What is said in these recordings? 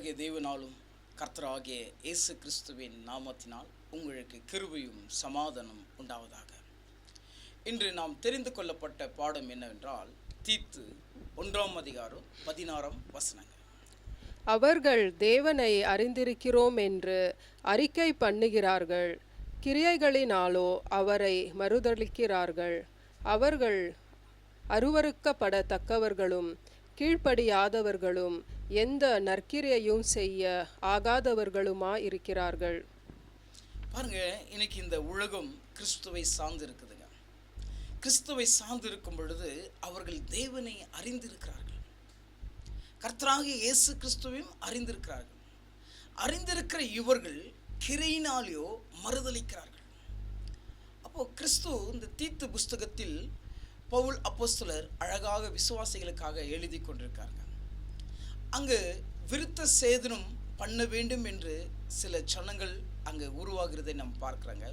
பிதாவாகிய தேவனாலும் கர்த்தராகிய இயேசு கிறிஸ்துவின் நாமத்தினால் உங்களுக்கு கிருபையும் சமாதானம் உண்டாவதாக. இன்று நாம் தெரிந்து கொள்ளப்பட்ட பாடம் என்னவென்றால், தீத்து 1:16 அவர்கள் தேவனை அறிந்திருக்கிறோம் என்று அறிக்கை பண்ணுகிறார்கள், கிரியைகளினாலோ அவரை மறுதலிக்கிறார்கள். அவர்கள் அருவருக்கப்படத்தக்கவர்களும் கீழ்ப்படியாதவர்களும் எந்த நற்கிரியையும் செய்ய ஆகாதவர்களுமாயிருக்கிறார்கள். பாருங்க, இன்னைக்கு இந்த உலகம் கிறிஸ்துவை சார்ந்து இருக்குதுங்க. கிறிஸ்துவை சார்ந்து இருக்கும் பொழுது அவர்கள் தேவனை அறிந்திருக்கிறார்கள், கர்த்தராகிய இயேசு கிறிஸ்துவையும் அறிந்திருக்கிறார்கள். அறிந்திருக்கிற இவர்கள் கிரையினாலேயோ மறுதலிக்கிறார்கள். அப்போ கிறிஸ்து இந்த தீத்து புஸ்தகத்தில் பவுல் அப்போஸ்தலர் அழகாக விசுவாசிகளுக்காக எழுதி கொண்டிருக்காங்க. அங்கு விருத்த சேதனம் பண்ண வேண்டும் என்று சில சனங்கள் அங்கு உருவாகிறதை நாம் பார்க்குறாங்க.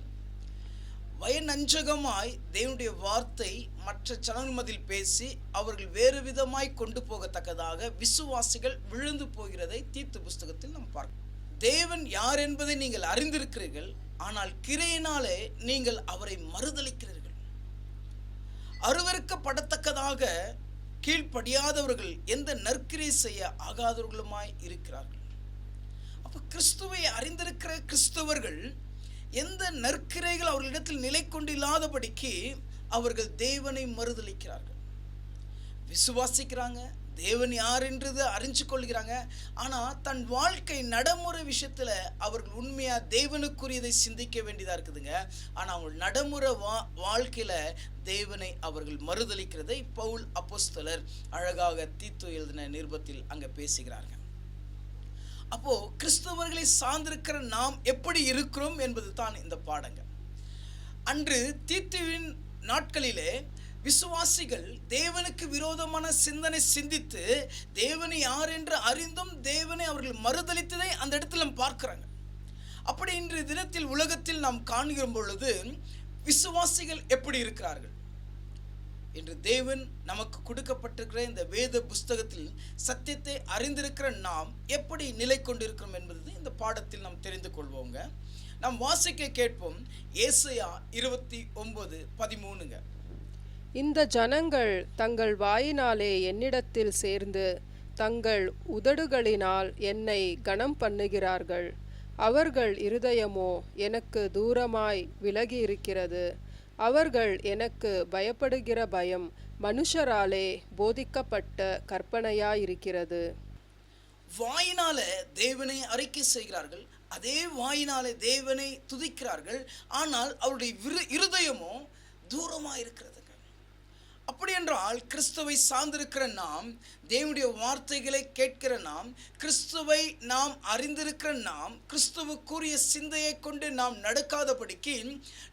வயநஞ்சகமாய் தேவனுடைய வார்த்தை மற்ற சனங்கள் மத்தியில் பேசி அவர்கள் வேறு விதமாய் கொண்டு போகத்தக்கதாக விசுவாசிகள் விழுந்து போகிறதை தீத்து புஸ்தகத்தில் நாம் பார்க்கிறோம். தேவன் யார் என்பதை நீங்கள் அறிந்திருக்கிறீர்கள், ஆனால் கிரையினாலே நீங்கள் அவரை மறுதலிக்கிறீர்கள். அருவருக்கப்படத்தக்கதாக கீழ்ப்படியாதவர்கள் எந்த நற்கிரியை செய்ய ஆகாதவர்களுமாய் இருக்கிறார்கள். அப்போ கிறிஸ்துவை அறிந்திருக்கிற கிறிஸ்தவர்கள் எந்த நற்கிரைகள் அவர்களிடத்தில் நிலை கொண்டில்லாதபடிக்கு அவர்கள் தேவனை மறுதலிக்கிறார்கள். விசுவாசிக்கிறாங்க, தேவன் யார் என்றது அறிஞ்சு கொள்கிறாங்க, ஆனால் தன் வாழ்க்கை நடைமுறை விஷயத்தில் அவர்கள் உண்மையாக தேவனுக்குரியதை சிந்திக்க வேண்டியதாக இருக்குதுங்க. ஆனால் அவங்க நடைமுறை வாழ்க்கையில் தேவனை அவர்கள் மறுதலிக்கிறதை பவுல் அப்போஸ்தலர் அழகாக தீத்து எழுதின நிருபத்தில் அங்கே பேசுகிறார்கள். அப்போ கிறிஸ்தவர்களை சார்ந்திருக்கிற நாம் எப்படி இருக்கிறோம் என்பது தான் இந்த பாடங்க. அன்று தீத்துவின் நாட்களிலே விசுவாசிகள் தேவனுக்கு விரோதமான சிந்தனை சிந்தித்து தேவனை யார் என்று அறிந்தும் தேவனை அவர்கள் மறுதலித்ததை அந்த இடத்துல பார்க்கிறாங்க. அப்படி இன்று தினத்தில் உலகத்தில் நாம் காண்கிற பொழுது விசுவாசிகள் எப்படி இருக்கிறார்கள் என்று தேவன் நமக்கு கொடுக்கப்பட்டிருக்கிற இந்த வேத புஸ்தகத்தில் சத்தியத்தை அறிந்திருக்கிற நாம் எப்படி நிலை கொண்டிருக்கிறோம் என்பது இந்த பாடத்தில் நாம் தெரிந்து கொள்வோங்க. நாம் வாசிக்க கேட்போம். ஏசாயா 29:13. இந்த ஜனங்கள் தங்கள் வாயினாலே என்னிடத்தில் சேர்ந்து தங்கள் உதடுகளினால் என்னை கனம் பண்ணுகிறார்கள். அவர்கள் இருதயமோ எனக்கு தூரமாய் விலகி இருக்கிறது. அவர்கள் எனக்கு பயப்படுகிற பயம் மனுஷராலே போதிக்கப்பட்ட கற்பனையாயிருக்கிறது. வாயினால தேவனை அறிக்கை செய்கிறார்கள், அதே வாயினாலே தேவனை துதிக்கிறார்கள், ஆனால் அவருடைய இருதயமோ தூரமாக இருக்கிறது. அப்படி என்றால் கிறிஸ்துவை சார்ந்திருக்கிற நாம், தேவனுடைய வார்த்தைகளை கேட்கிற நாம், கிறிஸ்துவை நாம் அறிந்திருக்கிற நாம், கிறிஸ்துவுக்குரிய சிந்தையை கொண்டு நாம் நடக்காதபடிக்கு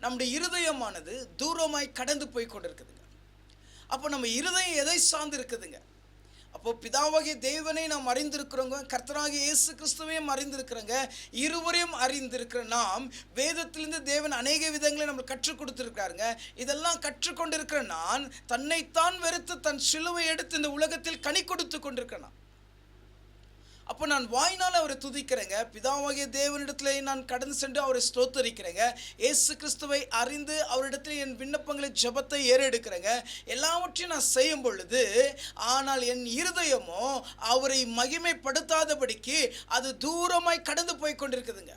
நம்முடைய இருதயமானது தூரமாய் கடந்து போய் கொண்டிருக்குதுங்க. அப்போ நம்ம இருதயம் எதை சார்ந்து இருக்குதுங்க? அப்போ பிதாவாகிய தேவனை நாம் அறிந்திருக்கிறோங்க, கர்த்தராகிய இயேசு கிறிஸ்துவையும் அறிந்திருக்கிறோங்க. இருவரையும் அறிந்திருக்கிற நாம் வேதத்திலிருந்து தேவன் அநேக விதங்களை நம்ம கற்றுக் கொடுத்துருக்காருங்க. இதெல்லாம் கற்றுக்கொண்டிருக்கிற நான் தன்னைத்தான் வெறுத்து தன் சிலுவை எடுத்து இந்த உலகத்தில் கனி கொடுத்து கொண்டிருக்கிறேன். அப்போ நான் வாயினால் அவரை துதிக்கிறேங்க, பிதாவாகிய தேவனிடத்துல நான் கடந்து சென்று அவரை ஸ்தோத்தரிக்கிறேங்க, இயேசு கிறிஸ்துவை அறிந்து அவரிடத்தில் என் விண்ணப்பங்களை ஜெபத்தை ஏறெடுக்கிறேங்க. எல்லாவற்றையும் நான் செய்யும் பொழுது, ஆனால் என் இருதயமோ அவரை மகிமைப்படுத்தாதபடிக்கு அது தூரமாய் கடந்து போய் கொண்டிருக்குதுங்க.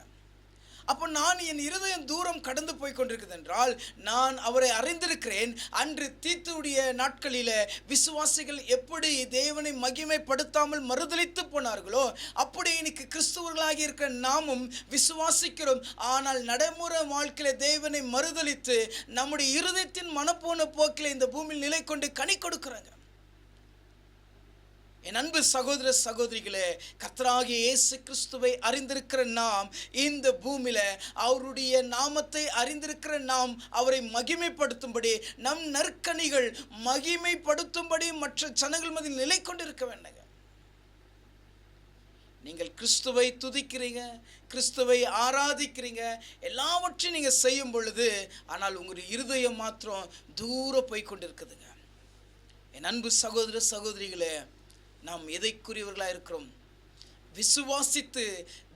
அப்போ நான் என் இருதயம் தூரம் கடந்து போய் கொண்டிருக்குது என்றால் நான் அவரை அறிந்திருக்கிறேன். அன்று தீத்துடைய நாட்களில் விசுவாசிகள் எப்படி தேவனை மகிமைப்படுத்தாமல் மறுதலித்து போனார்களோ, அப்படி இன்னைக்கு கிறிஸ்துவர்களாகி இருக்கிற நாமும் விசுவாசிக்கிறோம், ஆனால் நடைமுறை வாழ்க்கையில் தேவனை மறுதலித்து நம்முடைய இருதயத்தின் மனப்போன போக்கில் இந்த பூமியில் நிலை கொண்டு கனி கொடுக்குறாங்க. என் அன்பு சகோதர சகோதரிகளே, கர்த்தராகிய இயேசு கிறிஸ்துவை அறிந்திருக்கிற நாம் இந்த பூமியில அவருடைய நாமத்தை அறிந்திருக்கிற நாம் அவரை மகிமைப்படுத்தும்படி, நம் நற்கனிகள் மகிமைப்படுத்தும்படி மற்ற ஜனங்கள் மத்தியில் நிலை கொண்டிருக்க வேண்டுங்க. நீங்கள் கிறிஸ்துவை துதிக்கிறீங்க, கிறிஸ்துவை ஆராதிக்கிறீங்க, எல்லாவற்றையும் நீங்கள் செய்யும் பொழுது, ஆனால் உங்களுடைய இருதயம் மாத்திரம் தூரம் போய் கொண்டிருக்குதுங்க. என் அன்பு சகோதர சகோதரிகளே, நாம் எதைக்குரியவர்களாக இருக்கிறோம்? விசுவாசித்து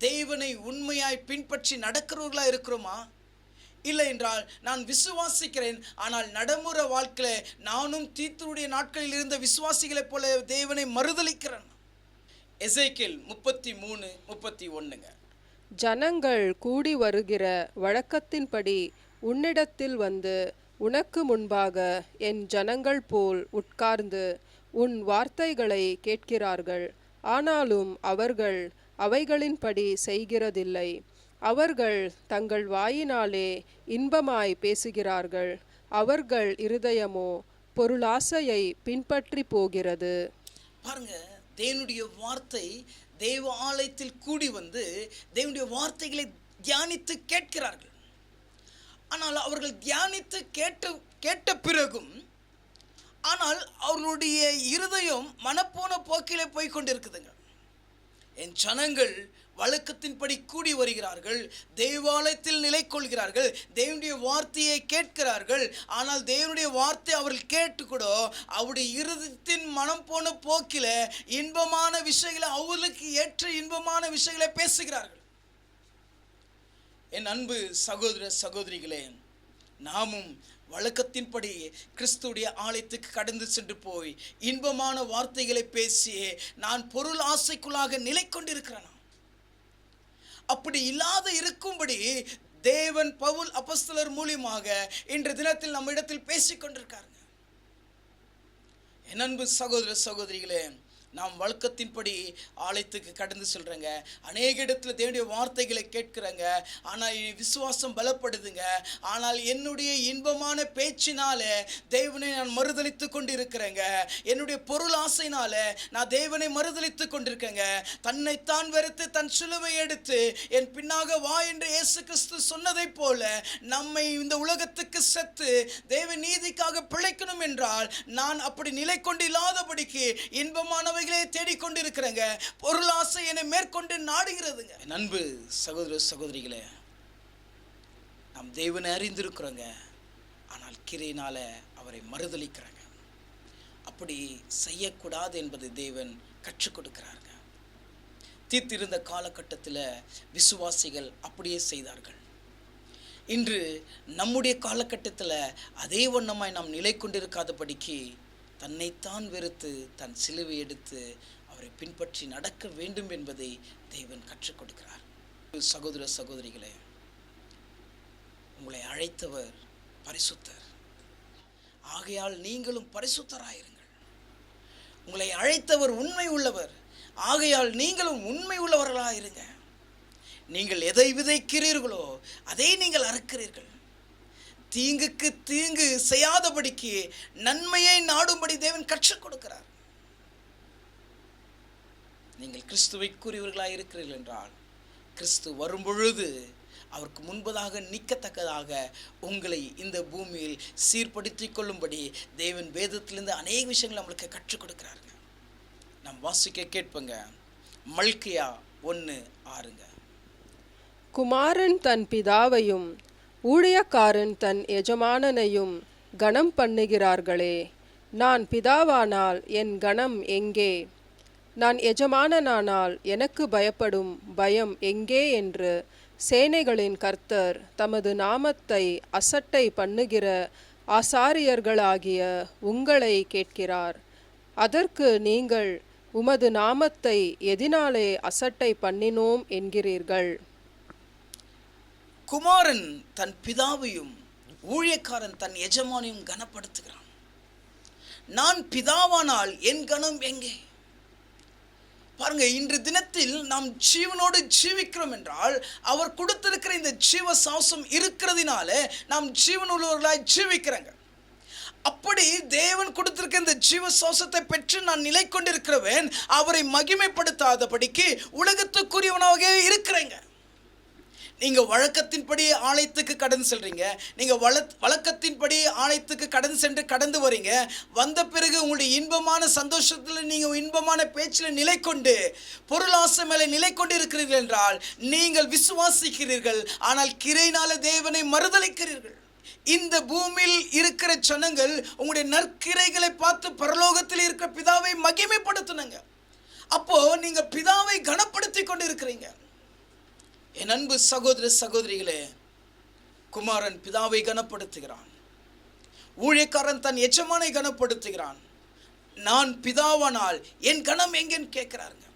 தேவனை உண்மையாய் பின்பற்றி நடக்கிறவர்களா இருக்கிறோமா? இல்லை என்றால் நான் விசுவாசிக்கிறேன், ஆனால் நடைமுறை வாழ்க்கையில் நானும் தீத்துடைய நாட்களில் இருந்த விசுவாசிகளைப் போல தேவனை மறுதலிக்கிறேன். எசேக்கியேல் 33:31. ஜனங்கள் கூடி வருகிற வழக்கத்தின்படி உன்னிடத்தில் வந்து உனக்கு முன்பாக என் ஜனங்கள் போல் உட்கார்ந்து உன் வார்த்தைகளை கேட்கிறார்கள். ஆனாலும் அவர்கள் அவைகளின்படி செய்கிறதில்லை. அவர்கள் தங்கள் வாயினாலே இன்பமாய் பேசுகிறார்கள், அவர்கள் இருதயமோ பொருளாசையை பின்பற்றி போகிறது. பாருங்க, தேவனுடைய வார்த்தை தேவ ஆலயத்தில் கூடி வந்து தேவனுடைய வார்த்தைகளை தியானித்து கேட்கிறார்கள். ஆனால் அவர்கள் தியானித்து கேட்ட பிறகும் ஆனால் அவர்களுடைய இருதயம் மனப்போன போக்கிலே போய் கொண்டிருக்குதுங்க. என் ஜனங்கள் வழக்கத்தின்படி கூடி வருகிறார்கள், தேவாலயத்தில் நிலை கொள்கிறார்கள், தேவனுடைய வார்த்தையை கேட்கிறார்கள். ஆனால் தேவனுடைய வார்த்தை அவர்கள் கேட்டு கூட அவருடைய இருதயத்தின் மனம் போன போக்கில இன்பமான விஷயங்களை, அவர்களுக்கு ஏற்ற இன்பமான விஷயங்களை பேசுகிறார்கள். என் அன்பு சகோதர சகோதரிகளே, நாமும் வழக்கத்தின்படி கிறிஸ்துடைய ஆலயத்துக்கு கடந்து சென்று போய் இன்பமான வார்த்தைகளை பேசி நான் பொருள் ஆசைக்குள்ளாக நிலை கொண்டிருக்கிறேன். அப்படி இல்லாத இருக்கும்படி தேவன் பவுல் அப்போஸ்தலர் மூலமாக இன்று தினத்தில் நம்ம இடத்தில் பேசிக் கொண்டிருக்காருங்க. என் அன்பு சகோதர சகோதரிகளே, நாம் வழக்கத்தின்படி ஆலயத்துக்கு கடந்து சொல்கிறேங்க, அநேக இடத்துல தேவனுடைய வார்த்தைகளை கேட்குறேங்க, ஆனால் விசுவாசம் பலப்படுதுங்க. ஆனால் என்னுடைய இன்பமான பேச்சினால தேவனை நான் மறுதலித்து கொண்டு இருக்கிறேங்க. என்னுடைய பொருள் ஆசையினால நான் தேவனை மறுதலித்து கொண்டிருக்கேங்க. தன்னைத்தான் வெறுத்து தன் சிலுவை எடுத்து என் பின்னாக வா என்று இயேசு கிறிஸ்து சொன்னதை போல நம்மை இந்த உலகத்துக்கு செத்து தேவ நீதிக்காக பிழைக்கணும் என்றால் நான் அப்படி நிலை கொண்டு இல்லாதபடிக்கு இன்பமானவை தேடிக்கொண்டிருக்கிறேங்க. பொருள் ஆசை என்னை மேற்கொண்டு நாடுகிறதுங்க. அன்பு சகோதர சகோதரிகளே, நாம் தேவனை அறிந்திருக்கிறோங்க, ஆனால் கிரையினால அவரை மறுதலிக்கிறாங்க. அப்படி செய்யக்கூடாது என்பது தேவன் கற்றுக் கொடுக்கிறாங்க. தீர்த்திருந்த காலகட்டத்தில் விசுவாசிகள் அப்படியே செய்தார்கள். இன்று நம்முடைய காலகட்டத்தில் அதே வண்ணமாய் நாம் நிலை கொண்டிருக்காதபடிக்கு தன்னைத்தான் வெறுத்து தன் சிலுவை எடுத்து அவரை பின்பற்றி நடக்க வேண்டும் என்பதை தேவன் கற்றுக் கொடுக்கிறார். சகோதர சகோதரிகளே, உங்களை அழைத்தவர் பரிசுத்தர், ஆகையால் நீங்களும் பரிசுத்தராயிருங்கள். உங்களை அழைத்தவர் உண்மை உள்ளவர், ஆகையால் நீங்களும் உண்மை உள்ளவர்களாயிருங்க. நீங்கள் எதை விதைக்கிறீர்களோ அதை நீங்கள் அறுக்கிறீர்கள். தீங்குக்கு தீங்கு செய்யாதபடிக்கு நன்மையை நாடும்படி தேவன் கற்றுக் கொடுக்கிறார். நீங்கள் கிறிஸ்துவைக்குரியவர்களாக இருக்கிறீர்கள் என்றால் கிறிஸ்து வரும்பொழுது அவருக்கு முன்பதாக நிற்கத்தக்கதாக உங்களை இந்த பூமியில் சீர்படுத்திக் கொள்ளும்படி தேவன் வேதத்திலிருந்து அநேக விஷயங்கள் நம்மளுக்கு கற்றுக் கொடுக்கிறாருங்க. நாம் வாசிக்க கேட்பங்க. மல்கியா 1:6. குமாரன் தன் பிதாவையும் ஊழியக்காரன் தன் எஜமானனையும் கனம் பண்ணுகிறார்களே, நான் பிதாவானால் என் கனம் எங்கே? நான் எஜமானனானால் எனக்கு பயப்படும் பயம் எங்கே என்று சேனைகளின் கர்த்தர் தமது நாமத்தை அசட்டை பண்ணுகிற ஆசாரியர்களாகிய உங்களை கேட்கிறார். அதற்கு நீங்கள் உமது நாமத்தை எதினாலே அசட்டை பண்ணினோம் என்கிறீர்கள்? குமாரன் தன் பிதாவையும் ஊழியக்காரன் தன் எஜமானையும் கனப்படுத்துகிறான். நான் பிதாவானால் என் கனம் எங்கே? பாருங்க, இன்று தினத்தில் நாம் ஜீவனோடு ஜீவிக்கிறோம் என்றால் அவர் கொடுத்திருக்கிற இந்த ஜீவ சாசம் இருக்கிறதுனால நாம் ஜீவனுள்ளவர்களாய் ஜீவிக்கிறோங்க. அப்படி தேவன் கொடுத்திருக்க இந்த ஜீவ சுவாசத்தை பெற்று நான் நிலை கொண்டிருக்கிறவன் அவரை மகிமைப்படுத்தாதபடிக்கு உலகத்துக்குரியவனாக இருக்கிறேங்க. நீங்கள் வழக்கத்தின்படி ஆலயத்துக்கு கடந்து செல்றீங்க, நீங்கள் வழக்கத்தின்படி ஆலயத்துக்கு கடந்து வரீங்க. வந்த பிறகு உங்களுடைய இன்பமான சந்தோஷத்தில் நீங்கள் இன்பமான பேச்சில் நிலை கொண்டு பொருளாசை மேலே நிலை கொண்டு இருக்கிறீர்கள் என்றால் நீங்கள் விசுவாசிக்கிறீர்கள், ஆனால் கிரையினால தேவனை மறுதலிக்கிறீர்கள். இந்த பூமியில் இருக்கிற ஜனங்கள் உங்களுடைய நற்கிரைகளை பார்த்து பரலோகத்தில் இருக்கிற பிதாவை மகிமைப்படுத்தினாங்க. அப்போ நீங்க பிதாவை கனப்படுத்தி கொண்டு இருக்கிறீங்க. என் அன்பு சகோதர சகோதரிகளே, குமாரன் பிதாவை கனப்படுத்துகிறான், ஊழியக்காரன் தன் எஜமானை கனப்படுத்துகிறான். நான் பிதாவானால் என் கனம் எங்கன்னு கேட்கிறாருங்க.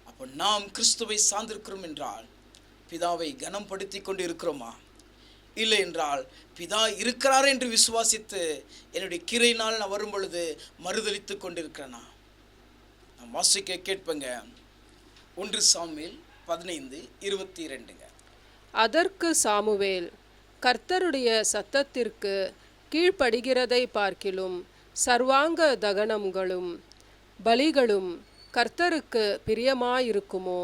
அப்போ நாம் கிறிஸ்துவை சார்ந்திருக்கிறோம் என்றால் பிதாவை கனப்படுத்தி கொண்டு இருக்கிறோமா? இல்லை என்றால் பிதா இருக்கிறார் என்று விசுவாசித்து என்னுடைய கிரை நாள் நான் வரும் பொழுது மறுதலித்து கொண்டிருக்கிறேனா? நான் வாசிக்க கேட்பேங்க. 1 சாமுவேல் 15:22. அதற்கு சாமுவேல், கர்த்தருடைய சத்தத்திற்கு கீழ்ப்படுகிறதை பார்க்கிலும் சர்வாங்க தகனங்களும் பலிகளும் கர்த்தருக்கு பிரியமாயிருக்குமோ?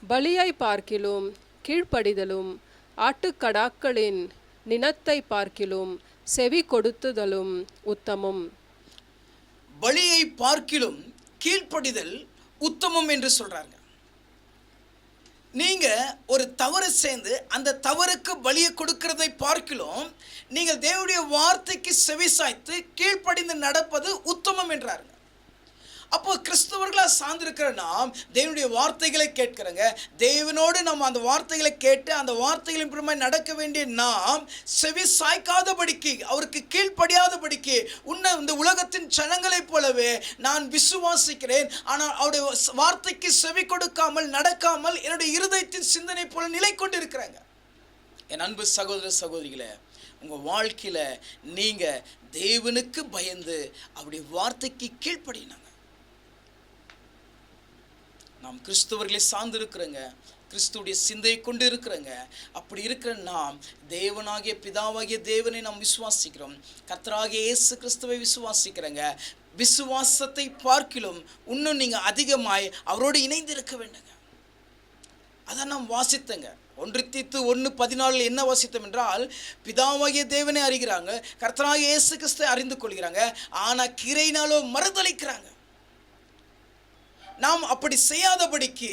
பலியை பார்க்கிலும் கீழ்ப்படிதலும் ஆட்டுக்கடாக்களின் நினத்தை பார்க்கிலும் செவி கொடுத்துதலும் உத்தமம். பலியை பார்க்கிலும் கீழ்ப்படிதல் உத்தமம் என்று சொல்றாங்க. நீங்க ஒரு தவறு செய்து அந்த தவறுக்கு பலியை கொடுக்கிறதை பார்க்கிலும் நீங்கள் தேவனுடைய வார்த்தைக்கு செவிசாய்த்து கீழ்ப்படிந்து நடப்பது உத்தமம் என்றாருங்க. அப்போ கிறிஸ்தவர்களா சார்ந்திருக்கிற நாம் தேவனுடைய வார்த்தைகளை கேட்கிறோங்க. தேவனோடு நம்ம அந்த வார்த்தைகளை கேட்டு அந்த வார்த்தைகளின் பிரமாய் நடக்க வேண்டிய நாம் செவி சாய்க்காதபடிக்கு, அவருக்கு கீழ்ப்படியாதபடிக்கு, இந்த உலகத்தின் ஜனங்களைப் போலவே நான் விசுவாசிக்கிறேன், ஆனால் அவருடைய வார்த்தைக்கு செவி கொடுக்காமல் நடக்காமல் என்னுடைய இருதயத்தின் சிந்தனை போல நிலை கொண்டு இருக்கிறாங்க. என் அன்பு சகோதர சகோதரிகளே, உங்கள் வாழ்க்கையில் நீங்கள் தேவனுக்கு பயந்து அவருடைய வார்த்தைக்கு கீழ்ப்படினாங்க. நாம் கிறிஸ்துவர்களை சார்ந்து இருக்கிறோங்க, கிறிஸ்துடைய சிந்தையை கொண்டு இருக்கிறோங்க. அப்படி இருக்கிற நாம் தேவனாகிய பிதாவாகிய தேவனை நாம் விசுவாசிக்கிறோம், கர்த்தராகிய இயேசு கிறிஸ்துவை விசுவாசிக்கிறோங்க. விசுவாசத்தை பார்க்கிலும் இன்னும் நீங்கள் அதிகமாய் அவரோடு இணைந்து இருக்க வேண்டுங்க. அதான் நாம் வாசித்தங்க. 1 தீத்து 1:14 என்ன வாசித்தோம் என்றால், பிதாவாகிய தேவனை அறிகிறாங்க, கர்த்தராகிய இயேசு கிறிஸ்துவை அறிந்து கொள்கிறாங்க, ஆனால் கிரையினாலோ மறுதலிக்கிறாங்க. நாம் அப்படி செய்யாதபடிக்கு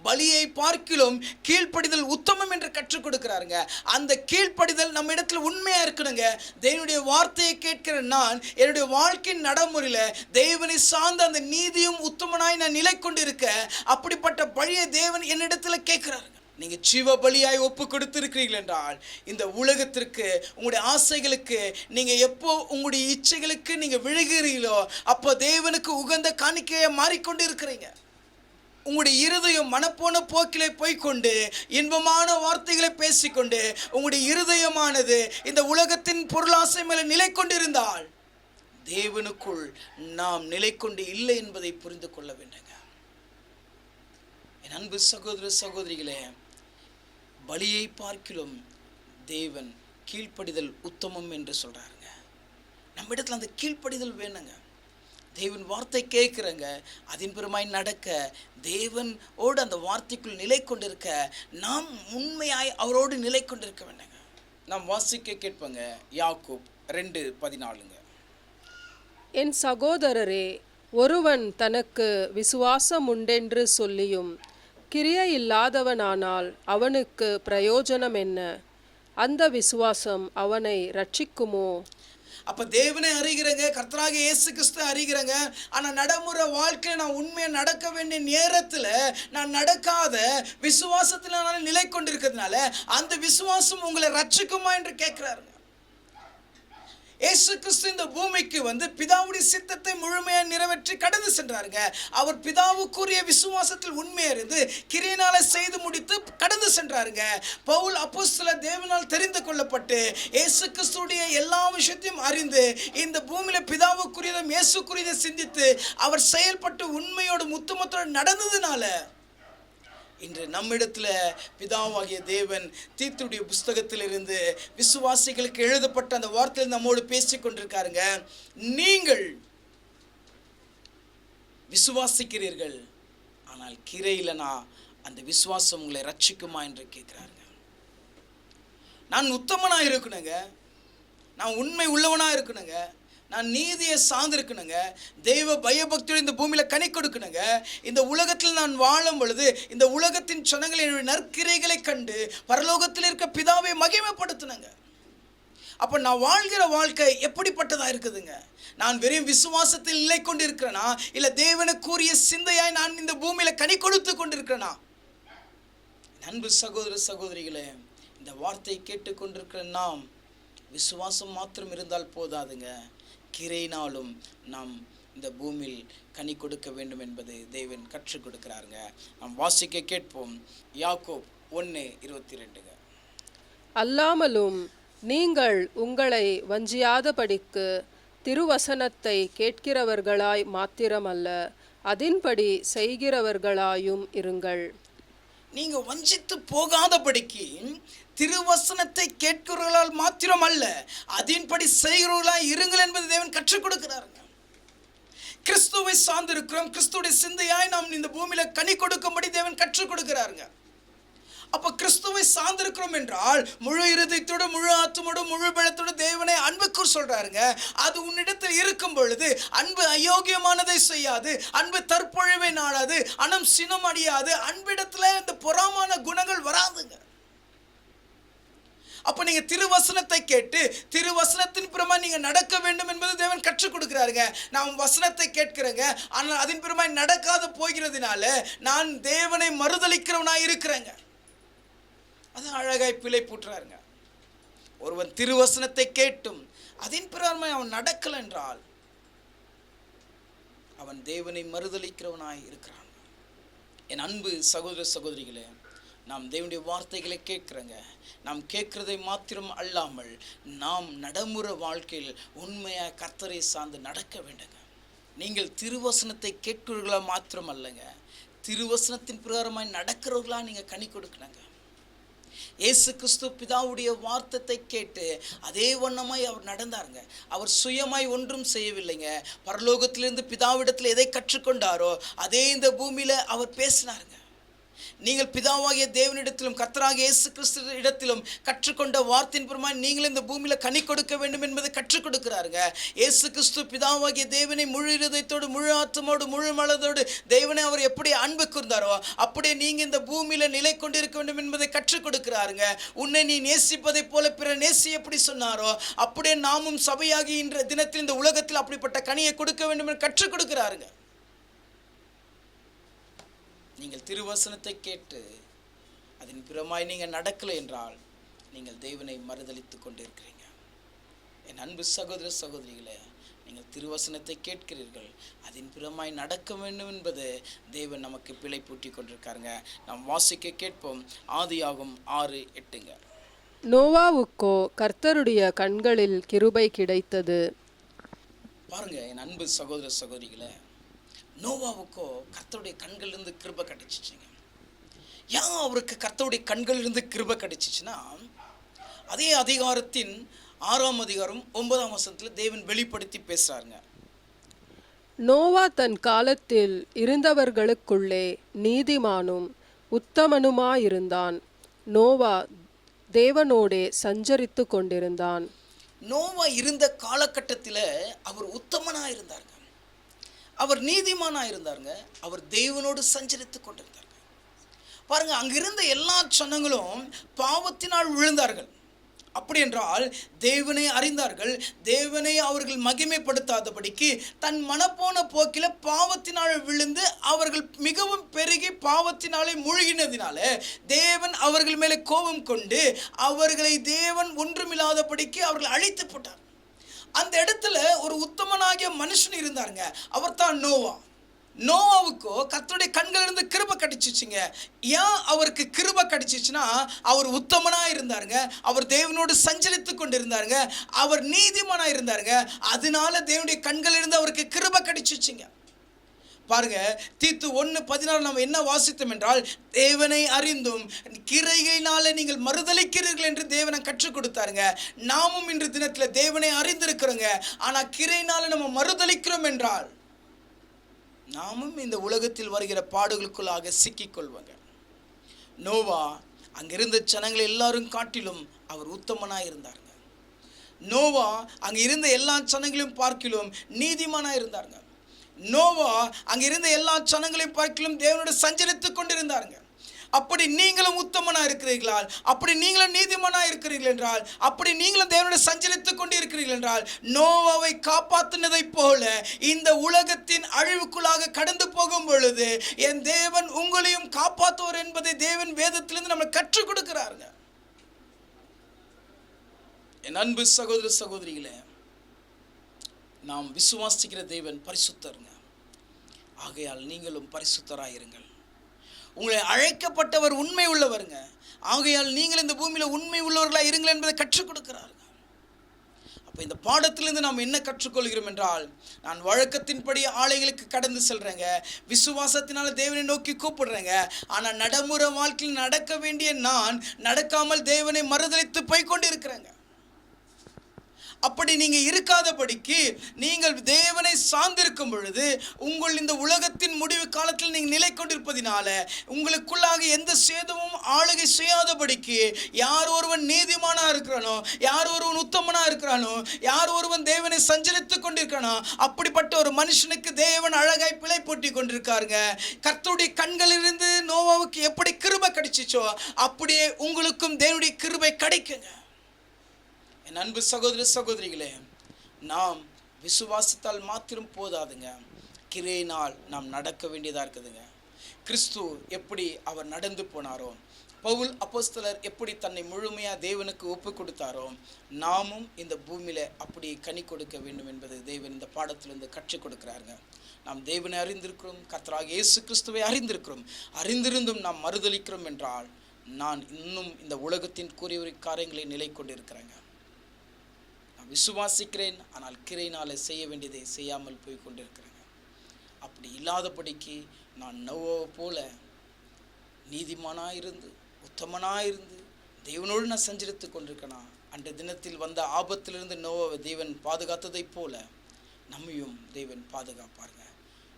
பலியை பார்க்கிலும் கீழ்ப்படிதல் உத்தமம் என்று கற்றுக் கொடுக்கிறாருங்க. அந்த கீழ்ப்படிதல் நம்ம இடத்துல உண்மையா இருக்கணுங்க. தேவனுடைய வார்த்தையை கேட்கிற நான் என்னுடைய வாழ்க்கையின் நடைமுறையில் தேவனை சார்ந்த அந்த நீதியும் உத்தமனாய் நான் நிலை கொண்டு இருக்க அப்படிப்பட்ட பழியை தேவன் என்னிடத்துல கேட்கிறாருங்க. நீங்க ஜீவ பலியாய் ஒப்பு கொடுத்திருக்கிறீர்கள் என்றால் இந்த உலகத்திற்கு, உங்களுடைய ஆசைகளுக்கு, நீங்க எப்போ உங்களுடைய இச்சைகளுக்கு நீங்க விழுகிறீர்களோ அப்போ தேவனுக்கு உகந்த காணிக்கையை மாறிக்கொண்டு இருக்கிறீங்க. உங்களுடைய இருதயம் மனப்போன போக்கிலே போய்கொண்டு இன்பமான வார்த்தைகளை பேசிக்கொண்டு உங்களுடைய இருதயமானது இந்த உலகத்தின் பொருளாசை மேலே நிலை கொண்டிருந்தால் தேவனுக்குள் நாம் நிலை கொண்டு இல்லை என்பதை புரிந்து கொள்ள வேண்டுங்க. என் அன்பு சகோதர சகோதரிகளே, பலியை பார்க்கிலும் தேவன் கீழ்ப்படிதல் உத்தமம் என்று சொல்றாருங்க. நம்ம இடத்துல அந்த கீழ்ப்படிதல் வேணுங்க. தேவன் வார்த்தை கேட்குறங்க, அதன் பெருமாய் நடக்க, தேவனோடு அந்த வார்த்தைக்குள் நிலை கொண்டிருக்க, நாம் உண்மையாய் அவரோடு நிலை கொண்டிருக்க வேண்டுங்க. நாம் வாசிக்க கேட்போங்க. யாக்கோப் 2:14. என் சகோதரரே, ஒருவன் தனக்கு விசுவாசம் உண்டென்று சொல்லியும் கிரியை இல்லாதவனானால் அவனுக்கு பிரயோஜனம் என்ன? அந்த விசுவாசம் அவனை ரட்சிக்குமோ? அப்போ தேவனை அறிகிறங்க, கர்த்தராகிய இயேசு கிறிஸ்து அறிகிறங்க, ஆனால் நடைமுறை வாழ்க்கையில் நான் உண்மையாக நடக்க வேண்டிய நேரத்தில் நான் நடக்காத விசுவாசத்தில் நான் நிலை கொண்டிருக்கிறதுனால அந்த விசுவாசம் உங்களை ரட்சிக்குமா என்று கேட்கிறாருங்க. இயேசு கிறிஸ்து இந்த பூமிக்கு வந்து பிதாவுடைய சித்தத்தை முழுமையாக நிறைவேற்றி கடந்து சென்றாருங்க. அவர் பிதாவுக்குரிய விசுவாசத்தில் உண்மையாக இருந்து கிரியினால செய்து முடித்து கடந்து சென்றாருங்க. பவுல் அப்போஸ்தலர் தேவனால் தெரிந்து கொள்ளப்பட்டு இயேசு கிறிஸ்துடைய எல்லா விஷயத்தையும் அறிந்து இந்த பூமியில பிதாவுக்குரியதும் இயேசுக்குரியதை சிந்தித்து அவர் செயல்பட்டு உண்மையோடு முத்துமத்தோடு நடந்ததுனால இன்று நம்மிடத்தில் பிதாவாகிய தேவன் தீத்துடைய புஸ்தகத்திலிருந்து விசுவாசிகளுக்கு எழுதப்பட்ட அந்த வார்த்தையில் நம்மோடு பேசிக் கொண்டிருக்காருங்க. நீங்கள் விசுவாசிக்கிறீர்கள், ஆனால் கிரையிலனா அந்த விசுவாசம் உங்களை ரட்சிக்குமா என்று கேட்கிறாருங்க. நான் உத்தமனாக இருக்கணுங்க, நான் உண்மை உள்ளவனாக இருக்கணுங்க, நான் நீதியை சார்ந்திருக்கணுங்க, தெய்வ பயபக்தியோடு இந்த பூமியில் கனி கொடுக்கணுங்க. இந்த உலகத்தில் நான் வாழும் பொழுது இந்த உலகத்தின் ஜனங்கள் என்னுடைய நற்கிரைகளை கண்டு பரலோகத்தில் இருக்க பிதாவை மகிமைப்படுத்தணுங்க. அப்போ நான் வாழ்கிற வாழ்க்கை எப்படிப்பட்டதா இருக்குதுங்க? நான் வெறும் விசுவாசத்தில் நிலை கொண்டு இருக்கிறேனா, இல்லை தேவனுக்குரிய சிந்தையாய் நான் இந்த பூமியில கனி கொடுத்து கொண்டிருக்கிறேனா? அன்பு சகோதர சகோதரிகளே, இந்த வார்த்தையை கேட்டுக்கொண்டிருக்கிற நாம் விசுவாசம் மாத்திரம் இருந்தால் போதாதுங்க, கிரையினாலும் நாம் இந்த பூமியில் கனி கொடுக்க வேண்டும் என்பது தேவன் கற்றுக் கொடுக்கிறாருங்க. நாம் வாசிக்க கேட்போம். யாக்கோப் 1:22. அல்லாமலும் நீங்கள் உங்களை வஞ்சியாதபடிக்கு திருவசனத்தை கேட்கிறவர்களாய் மாத்திரமல்ல, அதின்படி செய்கிறவர்களாயும் இருங்கள். நீங்க வஞ்சித்து போகாதபடிக்கு திருவசனத்தை கேட்கிறவர்களால் மாத்திரம் அல்ல, அதின்படி செய்கிறவர்களாய் இருங்கள் என்பது தேவன் கற்றுக் கொடுக்கிறாருங்க. கிறிஸ்துவை சார்ந்திருக்கிறோம், கிறிஸ்துடைய சிந்தையாய் நாம் இந்த பூமியில கனி கொடுக்கும்படி தேவன் கற்றுக் கொடுக்கிறாருங்க. அப்ப கிறிஸ்துவை சார்ந்திருக்கிறோம் என்றால் முழு இருதயத்தோடு, முழு ஆத்துமோடு, முழு பலத்தோடு தேவனை அன்புக்கு சொல்றாருங்க. அது உன்னிடத்தில் இருக்கும் பொழுது அன்பு அயோக்கியமானதை செய்யாது, அன்பு தற்பொழிவை நாடாது, அனம் சினம் அடியாது, அன்பிடத்துல இந்த பொறாமான குணங்கள் வராதுங்க. அப்ப நீங்க திருவசனத்தை கேட்டு திருவசனத்தின் பிரமாய் நீங்க நடக்க வேண்டும் என்பது தேவன் கற்றுக் கொடுக்கிறாருங்க. நான் வசனத்தை கேட்கிறேங்க, ஆனால் அதன் பிரமாய் நடக்காத போகிறதுனால நான் தேவனை மறுதலிக்கிறவனாய் இருக்கிறேங்க. அது அழகாய் பிழை பூட்டுறாருங்க. ஒருவன் திருவசனத்தை கேட்டும் அதன் பிரகாரமாய் அவன் நடக்கல என்றால் அவன் தேவனை மறுதலிக்கிறவனாய் இருக்கிறான். என் அன்பு சகோதர சகோதரிகளே, நாம் தேவனுடைய வார்த்தைகளை கேட்கிறோங்க. நாம் கேட்கிறதை மாத்திரம் அல்லாமல் நாம் நடைமுறை வாழ்க்கையில் உண்மையாக கர்த்தரை சார்ந்து நடக்க வேண்டுங்க. நீங்கள் திருவசனத்தை கேட்கிறவர்களா மாத்திரம் அல்லங்க, திருவசனத்தின் பிரகாரமாய் நடக்கிறவர்களா நீங்கள் கனி கொடுக்கணுங்க. இயேசு கிறிஸ்து பிதாவுடைய வார்த்தையை கேட்டு அதே வண்ணமாய் அவர் நடந்தாருங்க. அவர் சுயமாய் ஒன்றும் செய்யவில்லைங்க. பரலோகத்திலிருந்து பிதாவிடத்தில் எதை கற்றுக்கொண்டாரோ அதே இந்த பூமியில அவர் பேசினாருங்க. நீங்கள் பிதாவாகிய தேவனிடத்திலும் கர்த்தராகிய இயேசு கிறிஸ்து இடத்திலும் கற்றுக்கொண்ட வார்த்தையின் பிரமாய் நீங்கள் இந்த பூமியில கனி கொடுக்க வேண்டும் என்பதை கற்றுக் கொடுக்கிறாருங்க. இயேசு கிறிஸ்து பிதாவாகிய தேவனை முழு இருதயத்தோடு, முழு ஆத்துமோடு, முழு மனதோடு தேவனை அவர் எப்படி அன்பு கூர்ந்தாரோ அப்படியே நீங்க இந்த பூமியில நிலை கொண்டிருக்க வேண்டும் என்பதை கற்றுக் கொடுக்கிறாருங்க. உன்னை நீ நேசிப்பதை போல பிற நேசி எப்படி சொன்னாரோ அப்படியே நாமும் சபையாகி இன்ற தினத்தில் இந்த உலகத்தில் அப்படிப்பட்ட கனியை கொடுக்க வேண்டும் என்று கற்றுக் கொடுக்கிறாருங்க. நீங்கள் திருவசனத்தை கேட்டு அதன் பிறமாய் நீங்கள் நடக்கலை என்றால் நீங்கள் தேவனை மறுதலித்து கொண்டிருக்கிறீங்க. என் அன்பு சகோதர சகோதரிகளே, நீங்கள் திருவசனத்தை கேட்கிறீர்கள், அதன் பிறமாய் நடக்க வேண்டும் என்பது தேவன் நமக்கு பிழை பூட்டி கொண்டிருக்காருங்க. நாம் வாசிக்க கேட்போம். ஆதியாகும் 6:8. நோவாவுக்கோ கர்த்தருடைய கண்களில் கிருபை கிடைத்தது. பாருங்க என் அன்பு சகோதர சகோதரிகளே, நோவாவுக்கோ கர்த்தருடைய கண்களிலிருந்து கிருபை கிடைச்சிச்சுங்க. ஏன் அவருக்கு கர்த்தருடைய கண்களிலிருந்து கிருபை கிடைச்சிச்சுன்னா, அதே அதிகாரத்தின் 6ஆம் அதிகாரம் 9ஆம் வசனத்தில் தேவன் வெளிப்படுத்தி பேசுறாருங்க. நோவா தன் காலத்தில் இருந்தவர்களுக்குள்ளே நீதிமானும் உத்தமனுமாயிருந்தான். நோவா தேவனோடே சஞ்சரித்து கொண்டிருந்தான். நோவா இருந்த காலகட்டத்தில் அவர் உத்தமனா இருந்தாருங்க, அவர் நீதிமானா இருந்தாருங்க, அவர் தேவனோடு சஞ்சரித்து கொண்டிருந்தாருங்க. பாருங்க, அங்கிருந்த எல்லா ஜனங்களும் பாவத்தினால் விழுந்தார்கள். அப்படி என்றால் தேவனை அறிந்தார்கள், தேவனை அவர்கள் மகிமைப்படுத்தாதபடிக்கு தன் மனப்போன போக்கில பாவத்தினால் விழுந்து அவர்கள் மிகவும் பெருகி பாவத்தினாலே மூழ்கினதினால தேவன் அவர்கள் மேலே கோபம் கொண்டு அவர்களை தேவன் ஒன்றுமில்லாதபடிக்கு அவர்கள் அழித்து போட்டார். அந்த இடத்துல ஒரு உத்தமனாகிய மனுஷன் இருந்தாருங்க, அவர் தான் நோவா. நோவாவுக்கோ கர்த்தருடைய கண்களிலிருந்து கிருபை கிடைச்சிச்சுங்க. ஏன் அவருக்கு கிருபை கிடைச்சிச்சுன்னா, அவர் உத்தமனா இருந்தாருங்க, அவர் தேவனோடு சஞ்சரித்து கொண்டு இருந்தாருங்க, அவர் நீதிமானா இருந்தாருங்க. அதனால தேவனுடைய கண்களிலிருந்து அவருக்கு கிருபை கிடைச்சிச்சுங்க. பாருங்க, தீத்து 1:16 நம்ம என்ன வாசித்தோம் என்றால், தேவனை அறிந்தும் கிரையினால நீங்கள் மறுதலிக்கிறீர்கள் என்று தேவனை கற்றுக் கொடுத்தாருங்க. நாமும் இன்று தினத்தில் தேவனை அறிந்திருக்கிறோங்க, ஆனா கிரையினால நம்ம மறுதலிக்கிறோம் என்றால் நாமும் இந்த உலகத்தில் வருகிற பாடுகளுக்குள்ளாக சிக்கிக்கொள்வாங்க. நோவா அங்கிருந்த ஜனங்கள் எல்லாரும் காட்டிலும் அவர் உத்தமனாக இருந்தாருங்க. நோவா அங்கே இருந்த எல்லா ஜனங்களையும் பார்க்கிலும் நீதிமானா இருந்தாருங்க. நோவா அங்கே இருந்த எல்லா ஜனங்களையும் பார்க்கிலும் தேவனோடு சஞ்சரித்து கொண்டிருந்தாருங்க. அப்படி நீங்களும் உத்தமனா இருக்கிறீர்களா, அப்படி நீங்களும் நீதிமானா இருக்கிறீர்கள் என்றால், அப்படி நீங்களும் தேவனுடைய சஞ்சரித்துக் கொண்டு இருக்கிறீர்கள் என்றால், நோவாவை காப்பாற்றினதை போல இந்த உலகத்தின் அழிவுக்குள்ளாக கடந்து போகும் பொழுது என் தேவன் உங்களையும் காப்பாற்றுவார் என்பதை தேவன் வேதத்திலிருந்து நம்ம கற்றுக் கொடுக்கிறாருங்க. என் அன்பு சகோதர சகோதரிகளே, நாம் விசுவாசிக்கிற தேவன் பரிசுத்தருங்க. ஆகையால் நீங்களும் பரிசுத்தராயிருங்கள். உங்களை அழைக்கப்பட்டவர் உண்மை உள்ளவருங்க. ஆகையால் நீங்கள் இந்த பூமியில உண்மை உள்ளவர்களாக இருங்கள் என்பதை கற்றுக் கொடுக்கிறார்கள். அப்போ இந்த பாடத்திலிருந்து நாம் என்ன கற்றுக்கொள்கிறோம் என்றால், நான் வழக்கத்தின்படி ஆலைகளுக்கு கடந்து செல்றேங்க, விசுவாசத்தினால தேவனை நோக்கி கூப்பிடுறேங்க. ஆனால் நடைமுறை வாழ்க்கையில் நடக்க வேண்டிய நான் நடக்காமல் தேவனை மறுதலித்து போய் கொண்டு இருக்கிறேங்க. அப்படி நீங்க இருக்காதபடிக்கு நீங்கள் தேவனை சார்ந்திருக்கும் பொழுது உங்கள் இந்த உலகத்தின் முடிவு காலத்தில் நீங்கள் நிலை கொண்டிருப்பதினால உங்களுக்குள்ளாக எந்த சேதமும் ஆளுகை செய்யாதபடிக்கு, யார் ஒருவன் நீதிமானா இருக்கிறானோ, யார் ஒருவன் உத்தமனா இருக்கிறானோ, யார் ஒருவன் தேவனை சஞ்சரித்துக் கொண்டிருக்கானோ, அப்படிப்பட்ட ஒரு மனுஷனுக்கு தேவன் அழகாய் பிழை போட்டி கொண்டிருக்காருங்க. கர்த்தருடைய கண்களிலிருந்து நோவாவுக்கு எப்படி கிருபை கிடைச்சிச்சோ அப்படியே உங்களுக்கும் தேவனுடைய கிருபை கிடைக்குங்க. என் அன்பு சகோதர சகோதரிகளே, நாம் விசுவாசத்தால் மாத்திரம் போதாதுங்க, கிரியையினால் நாம் நடக்க வேண்டியதாக இருக்குதுங்க. கிறிஸ்து எப்படி அவர் நடந்து போனாரோ, பவுல் அப்போஸ்தலர் எப்படி தன்னை முழுமையாக தேவனுக்கு ஒப்பு கொடுத்தாரோ, நாமும் இந்த பூமியில் அப்படி கனி கொடுக்க வேண்டும் என்பது தேவன் இந்த பாடத்திலிருந்து கற்றுக் கொடுக்கிறாருங்க. நாம் தேவனை அறிந்திருக்கிறோம், கர்த்தராகிய இயேசு கிறிஸ்துவை அறிந்திருக்கிறோம். அறிந்திருந்தும் நாம் மறுதலிக்கிறோம் என்றால், நான் இன்னும் இந்த உலகத்தின் கூறிய காரியங்களை நிலை கொண்டிருக்கிறேங்க. விசுவாசிக்கிறேன், ஆனால் கிரையினால செய்ய வேண்டியதை செய்யாமல் போய் கொண்டிருக்கிறேங்க. அப்படி இல்லாதபடிக்கு நான் நோவாவை போல நீதிமானாயிருந்து உத்தமனாயிருந்து தேவனோடு நான் சஞ்சரித்து கொண்டிருக்கேனா, அன்றைய தினத்தில் வந்த ஆபத்திலிருந்து நோவாவை தேவன் பாதுகாத்ததை போல நம்மையும் தேவன் பாதுகாப்பாருங்க.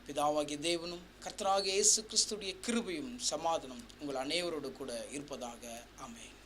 பிதாவாகிய தேவனும் கர்த்தராகிய இயேசு கிறிஸ்துடைய கிருபையும் சமாதானம் உங்கள் அனைவரோடு கூட இருப்பதாக. ஆமென்.